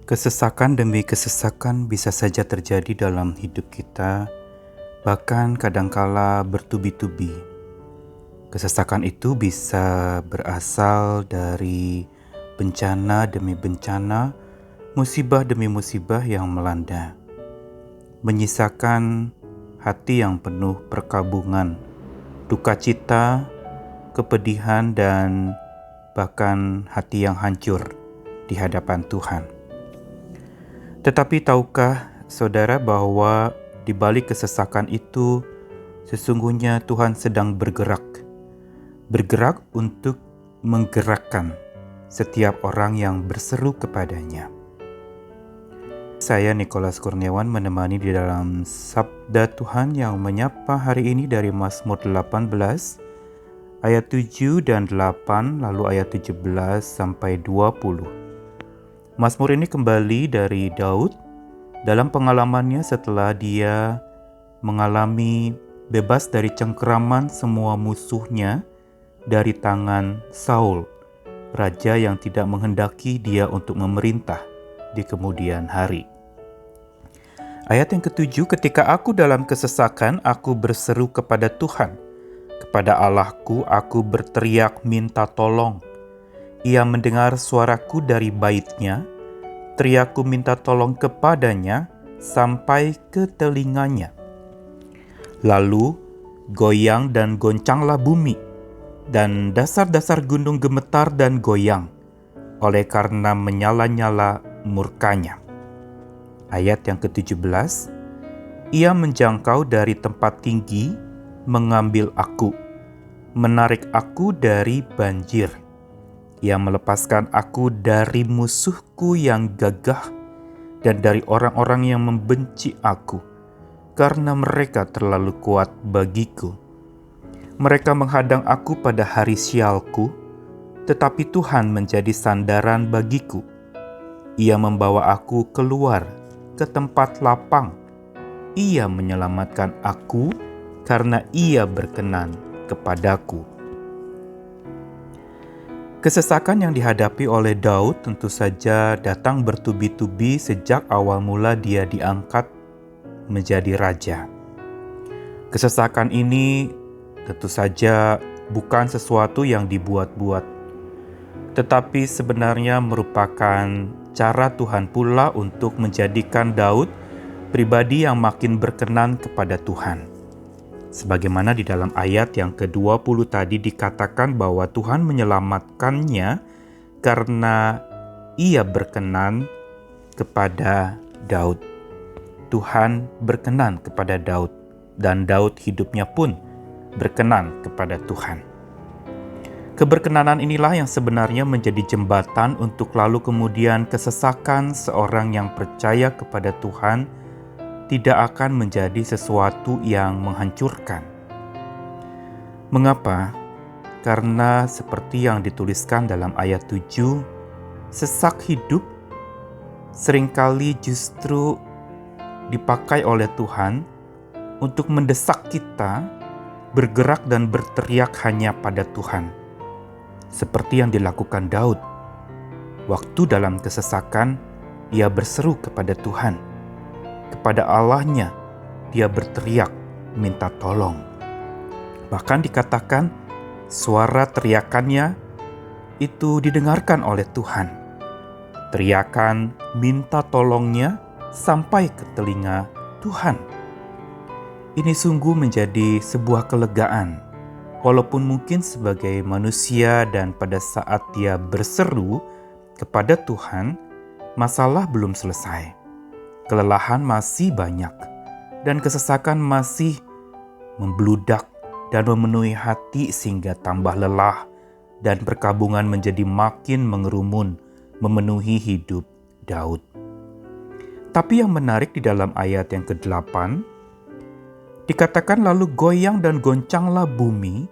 Kesesakan demi kesesakan bisa saja terjadi dalam hidup kita, bahkan kadangkala bertubi-tubi. Kesesakan itu bisa berasal dari bencana demi bencana, musibah demi musibah yang melanda, menyisakan hati yang penuh perkabungan, duka cita, kepedihan, dan bahkan hati yang hancur di hadapan Tuhan. Tetapi tahukah saudara bahwa di balik kesesakan itu sesungguhnya Tuhan sedang bergerak untuk menggerakkan setiap orang yang berseru kepadanya. Saya Nikolas Kurniawan menemani di dalam Sabda Tuhan yang menyapa hari ini dari Mazmur 18 ayat 7 dan 8 lalu ayat 17 sampai 20. Mazmur ini kembali dari Daud dalam pengalamannya setelah dia mengalami bebas dari cengkeraman semua musuhnya dari tangan Saul, raja yang tidak menghendaki dia untuk memerintah di kemudian hari. Ayat yang ketujuh, ketika aku dalam kesesakan, aku berseru kepada Tuhan. Kepada Allahku, aku berteriak minta tolong. Ia mendengar suaraku dari baitnya, teriakku minta tolong kepadanya sampai ke telinganya. Lalu goyang dan goncanglah bumi, dan dasar-dasar gunung gemetar dan goyang, oleh karena menyala-nyala murkanya. Ayat yang ke-17, ia menjangkau dari tempat tinggi, mengambil aku, menarik aku dari banjir. Ia melepaskan aku dari musuhku yang gagah dan dari orang-orang yang membenci aku, karena mereka terlalu kuat bagiku. Mereka menghadang aku pada hari sialku, tetapi Tuhan menjadi sandaran bagiku. Ia membawa aku keluar ke tempat lapang. Ia menyelamatkan aku karena Ia berkenan kepadaku. Kesesakan yang dihadapi oleh Daud tentu saja datang bertubi-tubi sejak awal mula dia diangkat menjadi raja. Kesesakan ini tentu saja bukan sesuatu yang dibuat-buat, tetapi sebenarnya merupakan cara Tuhan pula untuk menjadikan Daud pribadi yang makin berkenan kepada Tuhan. Sebagaimana di dalam ayat yang ke-20 tadi dikatakan bahwa Tuhan menyelamatkannya karena Ia berkenan kepada Daud. Tuhan berkenan kepada Daud, dan Daud hidupnya pun berkenan kepada Tuhan. Keberkenanan inilah yang sebenarnya menjadi jembatan untuk lalu kemudian kesesakan seorang yang percaya kepada Tuhan tidak akan menjadi sesuatu yang menghancurkan. Mengapa? Karena seperti yang dituliskan dalam ayat 7, sesak hidup seringkali justru dipakai oleh Tuhan untuk mendesak kita bergerak dan berteriak hanya pada Tuhan. Seperti yang dilakukan Daud. Waktu dalam kesesakan, ia berseru kepada Tuhan. Kepada Allahnya, dia berteriak, minta tolong. Bahkan dikatakan, suara teriakannya itu didengarkan oleh Tuhan. Teriakan minta tolongnya sampai ke telinga Tuhan. Ini sungguh menjadi sebuah kelegaan, walaupun mungkin sebagai manusia dan pada saat dia berseru kepada Tuhan, masalah belum selesai. Kelelahan masih banyak, dan kesesakan masih membludak dan memenuhi hati sehingga tambah lelah, dan perkabungan menjadi makin mengerumun, memenuhi hidup Daud. Tapi yang menarik di dalam ayat yang ke-8, dikatakan lalu goyang dan goncanglah bumi,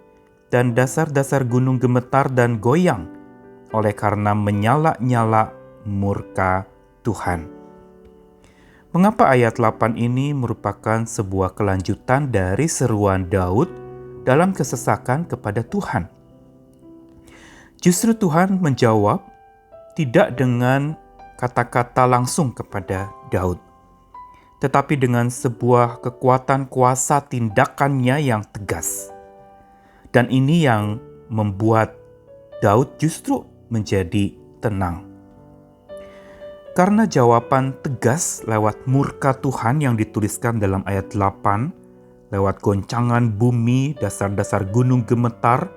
dan dasar-dasar gunung gemetar dan goyang, oleh karena menyala-nyala murka Tuhan. Mengapa ayat 8 ini merupakan sebuah kelanjutan dari seruan Daud dalam kesesakan kepada Tuhan? Justru Tuhan menjawab tidak dengan kata-kata langsung kepada Daud, tetapi dengan sebuah kekuatan kuasa tindakannya yang tegas. Dan ini yang membuat Daud justru menjadi tenang. Karena jawaban tegas lewat murka Tuhan yang dituliskan dalam ayat 8, lewat goncangan bumi, dasar-dasar gunung gemetar,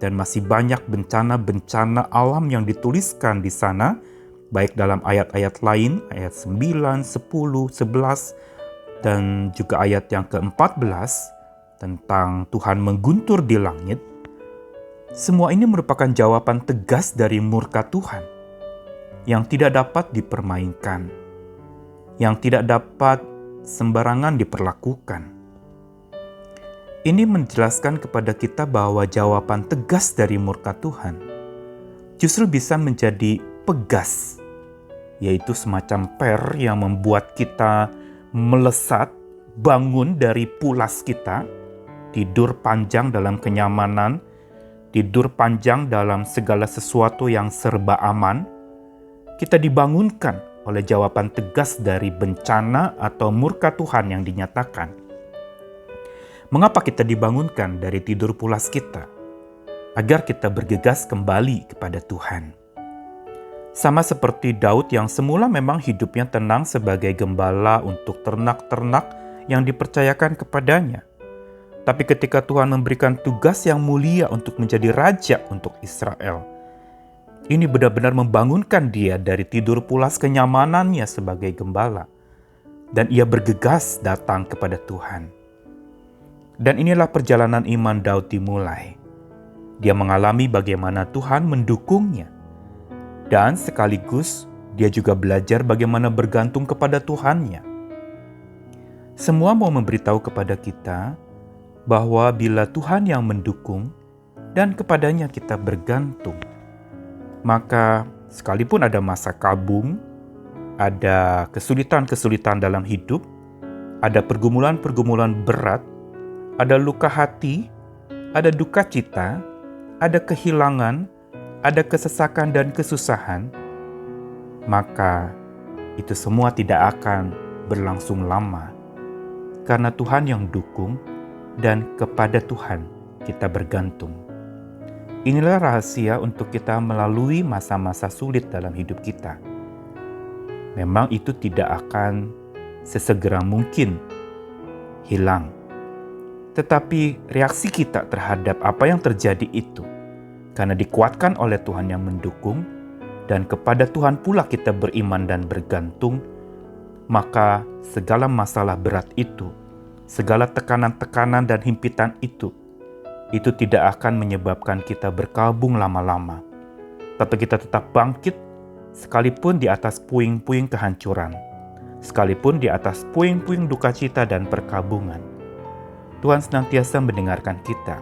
dan masih banyak bencana-bencana alam yang dituliskan di sana, baik dalam ayat-ayat lain, ayat 9, 10, 11, dan juga ayat yang ke-14 tentang Tuhan mengguntur di langit. Semua ini merupakan jawaban tegas dari murka Tuhan yang tidak dapat dipermainkan, yang tidak dapat sembarangan diperlakukan. Ini menjelaskan kepada kita bahwa jawaban tegas dari murka Tuhan justru bisa menjadi pegas, yaitu semacam per yang membuat kita melesat, bangun dari pulas kita, tidur panjang dalam kenyamanan, tidur panjang dalam segala sesuatu yang serba aman. Kita dibangunkan oleh jawaban tegas dari bencana atau murka Tuhan yang dinyatakan. Mengapa kita dibangunkan dari tidur pulas kita? Agar kita bergegas kembali kepada Tuhan. Sama seperti Daud yang semula memang hidupnya tenang sebagai gembala untuk ternak-ternak yang dipercayakan kepadanya. Tapi ketika Tuhan memberikan tugas yang mulia untuk menjadi raja untuk Israel, ini benar-benar membangunkan dia dari tidur pulas kenyamanannya sebagai gembala. Dan ia bergegas datang kepada Tuhan. Dan inilah perjalanan iman Daud dimulai. Dia mengalami bagaimana Tuhan mendukungnya. Dan sekaligus dia juga belajar bagaimana bergantung kepada Tuhannya. Semua mau memberitahu kepada kita bahwa bila Tuhan yang mendukung dan kepadanya kita bergantung, maka sekalipun ada masa kabung, ada kesulitan-kesulitan dalam hidup, ada pergumulan-pergumulan berat, ada luka hati, ada duka cita, ada kehilangan, ada kesesakan dan kesusahan, maka itu semua tidak akan berlangsung lama. Karena Tuhan yang dukung dan kepada Tuhan kita bergantung. Inilah rahasia untuk kita melalui masa-masa sulit dalam hidup kita. Memang itu tidak akan sesegera mungkin hilang. Tetapi reaksi kita terhadap apa yang terjadi itu, karena dikuatkan oleh Tuhan yang mendukung, dan kepada Tuhan pula kita beriman dan bergantung, maka segala masalah berat itu, segala tekanan-tekanan dan himpitan itu tidak akan menyebabkan kita berkabung lama-lama. Tapi kita tetap bangkit sekalipun di atas puing-puing kehancuran, sekalipun di atas puing-puing duka cita dan perkabungan. Tuhan senantiasa mendengarkan kita.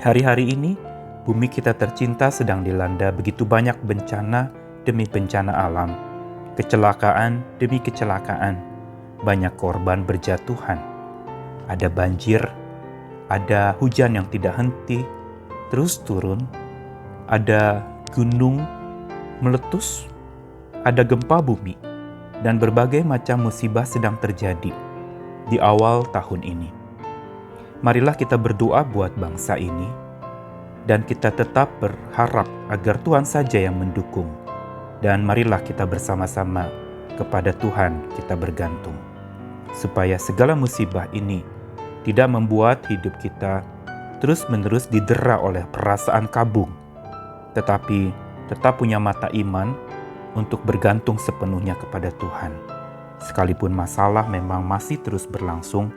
Hari-hari ini, bumi kita tercinta sedang dilanda begitu banyak bencana demi bencana alam, kecelakaan demi kecelakaan, banyak korban berjatuhan. Ada banjir, ada hujan yang tidak henti, terus turun, ada gunung meletus, ada gempa bumi, dan berbagai macam musibah sedang terjadi di awal tahun ini. Marilah kita berdoa buat bangsa ini, dan kita tetap berharap agar Tuhan saja yang mendukung. Dan marilah kita bersama-sama kepada Tuhan kita bergantung, supaya segala musibah ini tidak membuat hidup kita terus-menerus didera oleh perasaan kabung, tetapi tetap punya mata iman untuk bergantung sepenuhnya kepada Tuhan. Sekalipun masalah memang masih terus berlangsung,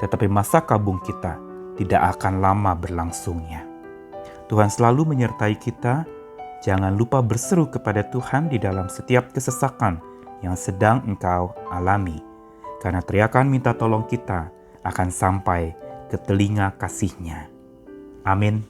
tetapi masa kabung kita tidak akan lama berlangsungnya. Tuhan selalu menyertai kita. Jangan lupa berseru kepada Tuhan di dalam setiap kesesakan yang sedang engkau alami, karena teriakan minta tolong kita akan sampai ke telinga kasih-Nya. Amin.